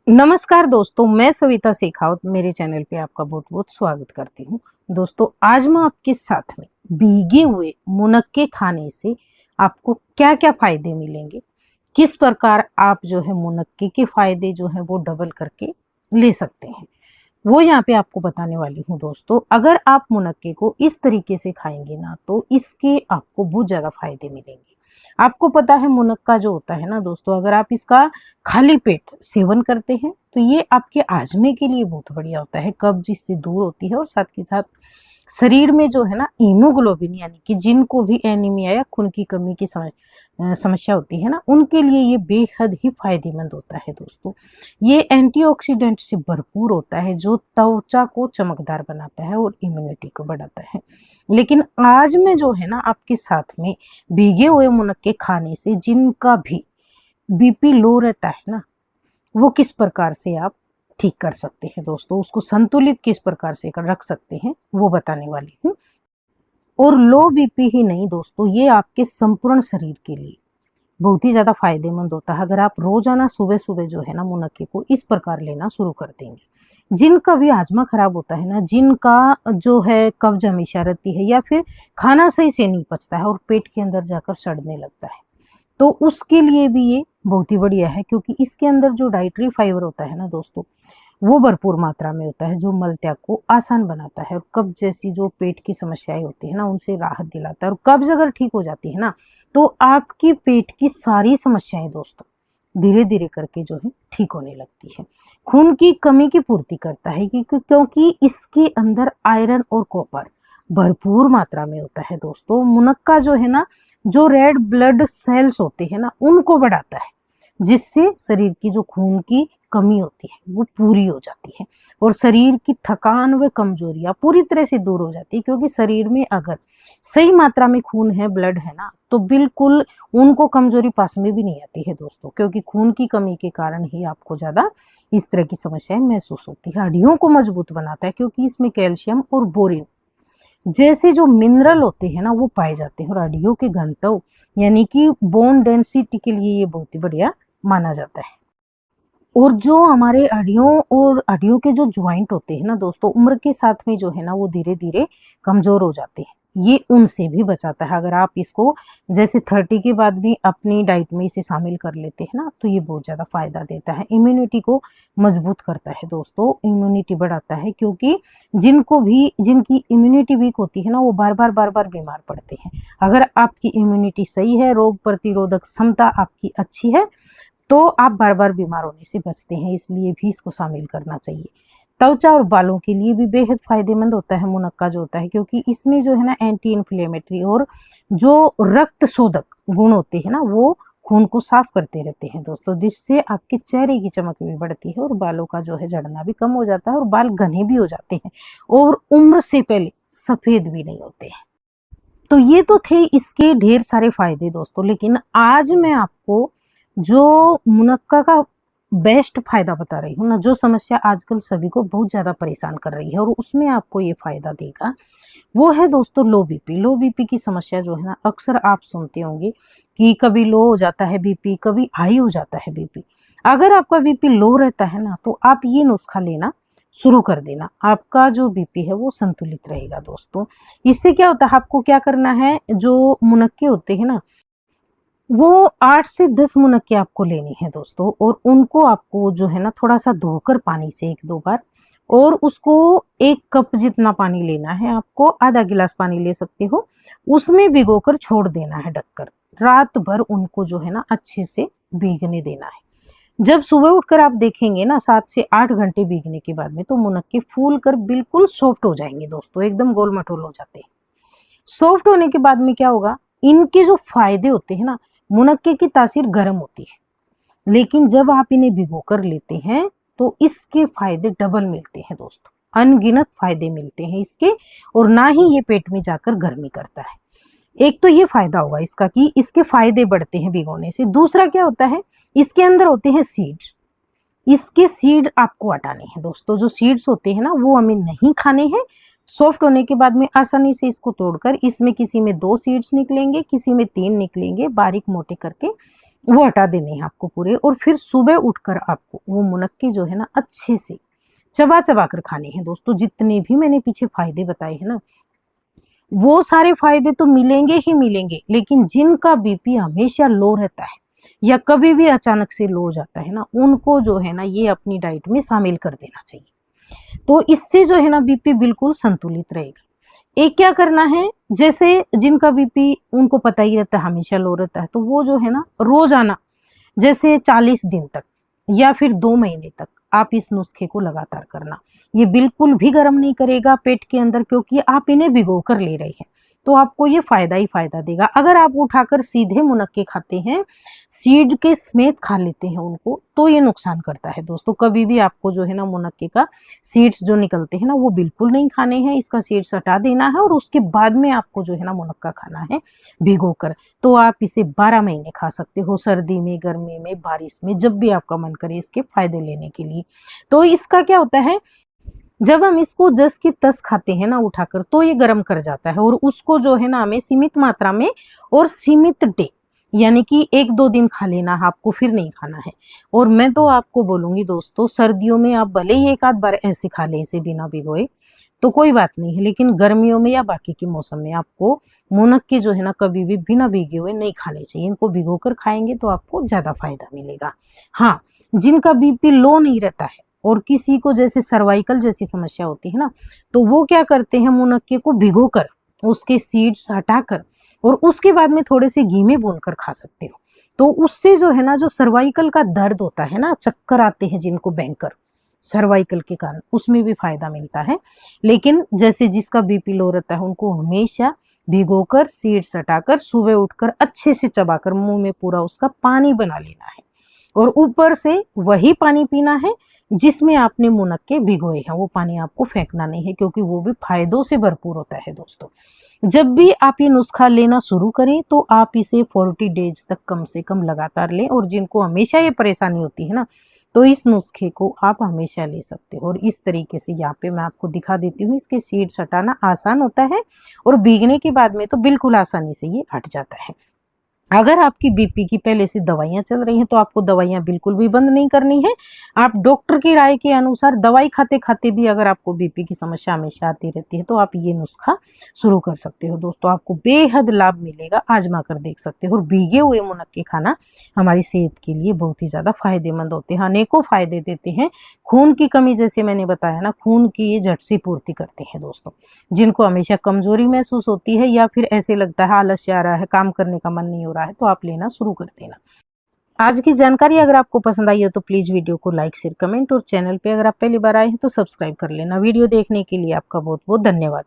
नमस्कार दोस्तों, मैं सविता शेखावत मेरे चैनल पे आपका बहुत बहुत स्वागत करती हूँ। दोस्तों, आज मैं आपके साथ में भीगे हुए मुनक्के खाने से आपको क्या क्या फायदे मिलेंगे, किस प्रकार आप जो है मुनक्के के फायदे जो है वो डबल करके ले सकते हैं, वो यहाँ पे आपको बताने वाली हूँ। दोस्तों, अगर आप मुनक्के को इस तरीके से खाएंगे ना तो इसके आपको बहुत ज़्यादा फायदे मिलेंगे। आपको पता है मुनक्का जो होता है ना दोस्तों, अगर आप इसका खाली पेट सेवन करते हैं तो ये आपके आजमे के लिए बहुत बढ़िया होता है, कब्ज इससे दूर होती है और साथ के साथ शरीर में जो है ना हीमोग्लोबिन यानी कि जिनको भी एनीमिया या खून की कमी की समस्या होती है ना, उनके लिए ये बेहद ही फायदेमंद होता है। दोस्तों, ये एंटीऑक्सीडेंट से भरपूर होता है जो त्वचा को चमकदार बनाता है और इम्यूनिटी को बढ़ाता है। लेकिन आज में जो है ना आपके साथ में भीगे हुए मुनक्के खाने से जिनका भी बीपी लो रहता है ना, वो किस प्रकार से आप ठीक कर सकते हैं। दोस्तों, उसको संतुलित किस प्रकार से रख सकते हैं वो बताने वाली हूँ। और लो बीपी ही नहीं दोस्तों, ये आपके संपूर्ण शरीर के लिए बहुत ही ज़्यादा फायदेमंद होता है। अगर आप रोजाना सुबह सुबह जो है ना मुनक्के को इस प्रकार लेना शुरू कर देंगे, जिनका भी हाजमा खराब होता है ना, जिनका जो है कब्ज हमेशा रहती है या फिर खाना सही से नहीं पचता है और पेट के अंदर जाकर सड़ने लगता है, तो उसके लिए भी ये बहुत ही बढ़िया है, क्योंकि इसके अंदर जो डाइटरी फाइबर होता है ना दोस्तों, वो भरपूर मात्रा में होता है जो मल त्याग को आसान बनाता है और कब्ज जैसी जो पेट की समस्याएं होती है ना उनसे राहत दिलाता है। और कब्ज अगर ठीक हो जाती है ना तो आपकी पेट की सारी समस्याएं दोस्तों धीरे धीरे करके जो है ठीक होने लगती है। खून की कमी की पूर्ति करता है क्योंकि इसके अंदर आयरन और कॉपर भरपूर मात्रा में होता है। दोस्तों, मुनक्का जो है ना, जो रेड ब्लड सेल्स होते हैं ना उनको बढ़ाता है, जिससे शरीर की जो खून की कमी होती है वो पूरी हो जाती है और शरीर की थकान व कमजोरियां पूरी तरह से दूर हो जाती है। क्योंकि शरीर में अगर सही मात्रा में खून है, ब्लड है ना, तो बिल्कुल उनको कमजोरी पास में भी नहीं आती है दोस्तों, क्योंकि खून की कमी के कारण ही आपको ज्यादा इस तरह की समस्याएं महसूस होती है। हड्डियों को मजबूत बनाता है क्योंकि इसमें कैल्शियम और बोरिन जैसे जो मिनरल होते हैं ना वो पाए जाते हैं और हड्डियों के घनत्व यानी कि बोन डेंसिटी के लिए ये बहुत ही बढ़िया माना जाता है। और जो हमारे हड्डियों के जो ज्वाइंट होते हैं ना दोस्तों, उम्र के साथ में जो है ना वो धीरे धीरे कमजोर हो जाते हैं, ये उनसे भी बचाता है। अगर आप इसको जैसे 30 के बाद भी अपनी डाइट में इसे शामिल कर लेते हैं ना तो ये बहुत ज़्यादा फायदा देता है। इम्यूनिटी को मजबूत करता है दोस्तों, इम्यूनिटी बढ़ाता है, क्योंकि जिनकी इम्यूनिटी वीक होती है ना वो बार बार बीमार पड़ते हैं। अगर आपकी इम्यूनिटी सही है, रोग प्रतिरोधक क्षमता आपकी अच्छी है, तो आप बार बार बीमार होने से बचते हैं। इसलिए भी इसको शामिल करना चाहिए। त्वचा और बालों के लिए भी बेहद फायदेमंद होता है मुनक्का जो होता है, क्योंकि इसमें जो है ना एंटी इन्फ्लेमेटरी और जो रक्त शोधक गुण होते हैं ना वो खून को साफ करते रहते हैं दोस्तों, जिससे आपके चेहरे की चमक भी बढ़ती है और बालों का जो है झड़ना भी कम हो जाता है और बाल घने भी हो जाते हैं और उम्र से पहले सफेद भी नहीं होते हैं। तो ये तो थे इसके ढेर सारे फायदे दोस्तों, लेकिन आज मैं आपको जो मुनक्का का बेस्ट फायदा बता रही हूँ ना, जो समस्या आजकल सभी को बहुत ज्यादा परेशान कर रही है और उसमें आपको ये फायदा देगा, वो है दोस्तों लो बीपी। लो बीपी की समस्या जो है ना अक्सर आप सुनते होंगे कि कभी लो हो जाता है बीपी, कभी हाई हो जाता है बीपी। अगर आपका बीपी लो रहता है ना तो आप ये नुस्खा लेना शुरू कर देना, आपका जो बीपी है वो संतुलित रहेगा। दोस्तों, इससे क्या होता है, आपको क्या करना है, जो मुनक्के होते हैं ना वो 8 से 10 मुनक्के आपको लेनी है दोस्तों, और उनको आपको जो है ना थोड़ा सा धोकर पानी से 1-2 बार, और उसको 1 कप जितना पानी लेना है, आपको आधा गिलास पानी ले सकते हो, उसमें भिगोकर छोड़ देना है ढककर। रात भर उनको जो है ना अच्छे से भीगने देना है। जब सुबह उठकर आप देखेंगे ना 7 से 8 घंटे भीगने के बाद में, तो मुनक्के फूल कर बिल्कुल सॉफ्ट हो जाएंगे दोस्तों, एकदम गोल मटोल हो जाते हैं। सॉफ्ट होने के बाद में क्या होगा, इनके जो फायदे होते हैं ना, मुनक्के की तासीर गर्म होती है, लेकिन जब आप इन्हें भिगो कर लेते हैं तो इसके फायदे डबल मिलते हैं दोस्तों, अनगिनत फायदे मिलते हैं इसके, और ना ही ये पेट में जाकर गर्मी करता है। एक तो ये फायदा होगा इसका कि इसके फायदे बढ़ते हैं भिगोने से। दूसरा क्या होता है, इसके अंदर होते हैं सीड्स, इसके सीड आपको हटाने हैं दोस्तों। जो सीड्स होते हैं ना वो हमें नहीं खाने हैं। सॉफ्ट होने के बाद में आसानी से इसको तोड़कर, इसमें किसी में 2 सीड्स निकलेंगे, किसी में 3 निकलेंगे, बारीक मोटे करके वो हटा देने हैं आपको पूरे। और फिर सुबह उठकर आपको वो मुनक्के जो है ना अच्छे से चबा चबा कर खाने हैं दोस्तों। जितने भी मैंने पीछे फायदे बताए हैं ना, वो सारे फायदे तो मिलेंगे ही मिलेंगे, लेकिन जिनका बीपी हमेशा लो रहता है या कभी भी अचानक से लो हो जाता है ना, उनको जो है ना ये अपनी डाइट में शामिल कर देना चाहिए। तो इससे जो है ना बीपी बिल्कुल संतुलित रहेगा। एक क्या करना है, जैसे जिनका बीपी उनको पता ही रहता है हमेशा लो रहता है, तो वो जो है ना रोजाना जैसे 40 दिन तक या फिर 2 महीने तक आप इस नुस्खे को लगातार करना। ये बिल्कुल भी गर्म नहीं करेगा पेट के अंदर, क्योंकि आप इन्हें भिगो कर ले रहे हैं, तो आपको ये फायदा ही फायदा देगा। अगर आप उठाकर सीधे मुनक्के खाते हैं, सीड के समेत खा लेते हैं उनको, तो ये नुकसान करता है दोस्तों। कभी भी आपको जो है ना मुनक्के का सीड्स जो निकलते हैं ना वो बिल्कुल नहीं खाने हैं, इसका सीड्स हटा देना है और उसके बाद में आपको जो है ना मुनक्का खाना है भिगो कर। तो आप इसे 12 महीने खा सकते हो, सर्दी में, गर्मी में, बारिश में, जब भी आपका मन करे इसके फायदे लेने के लिए। तो इसका क्या होता है, जब हम इसको जस की तस खाते हैं ना उठाकर, तो ये गर्म कर जाता है, और उसको जो है ना हमें सीमित मात्रा में और सीमित डे, यानी कि 1-2 दिन खा लेना है आपको, फिर नहीं खाना है। और मैं तो आपको बोलूंगी दोस्तों, सर्दियों में आप भले ही 1 आध बार ऐसे खा ले इसे बिना भिगोए तो कोई बात नहीं है, लेकिन गर्मियों में या बाकी के मौसम में आपको मुनक्के जो है ना कभी भी बिना भिगे हुए नहीं खाने चाहिए। इनको भिगो कर खाएंगे तो आपको ज्यादा फायदा मिलेगा। हाँ, जिनका बीपी लो नहीं रहता है और किसी को जैसे सर्वाइकल जैसी समस्या होती है ना, तो वो क्या करते हैं, मुनक्के को भिगोकर उसके सीड्स हटाकर और उसके बाद में थोड़े से घी में भूनकर खा सकते हो। तो उससे जो है ना, जो सर्वाइकल का दर्द होता है ना, चक्कर आते हैं जिनको बैंकर सर्वाइकल के कारण, उसमें भी फायदा मिलता है। लेकिन जैसे जिसका बीपी लो रहता है उनको हमेशा भिगोकर सीड्स हटाकर सुबह उठकर अच्छे से चबाकर मुंह में पूरा उसका पानी बना लेना है, और ऊपर से वही पानी पीना है जिसमें आपने मुनक्के भिगोए हैं। वो पानी आपको फेंकना नहीं है, क्योंकि वो भी फायदों से भरपूर होता है दोस्तों। जब भी आप ये नुस्खा लेना शुरू करें तो आप इसे 40 डेज तक कम से कम लगातार लें। और जिनको हमेशा ये परेशानी होती है ना, तो इस नुस्खे को आप हमेशा ले सकते हो। और इस तरीके से यहाँ पे मैं आपको दिखा देती हूँ। इसके सीड्स हटाना आसान होता है और भीगने के बाद में तो बिल्कुल आसानी से ये हट जाता है। अगर आपकी बीपी की पहले से दवाइयां चल रही हैं तो आपको दवाइयां बिल्कुल भी बंद नहीं करनी है। आप डॉक्टर की राय के अनुसार दवाई खाते खाते भी अगर आपको बीपी की समस्या हमेशा आती रहती है तो आप ये नुस्खा शुरू कर सकते हो दोस्तों। आपको बेहद लाभ मिलेगा, आजमा कर देख सकते हो। और भीगे हुए मुनक्के खाना हमारी सेहत के लिए बहुत ही ज्यादा फायदेमंद होते हैं, अनेकों फायदे देते हैं। खून की कमी, जैसे मैंने बताया ना, खून की ये झट से पूर्ति करते हैं दोस्तों। जिनको हमेशा कमजोरी महसूस होती है या फिर ऐसे लगता है आलस्य आ रहा है, काम करने का मन नहीं हो रहा है, तो आप लेना शुरू कर देना। आज की जानकारी अगर आपको पसंद आई हो तो प्लीज वीडियो को लाइक, शेयर, कमेंट, और चैनल पे अगर आप पहली बार आए हैं तो सब्सक्राइब कर लेना। वीडियो देखने के लिए आपका बहुत बहुत धन्यवाद।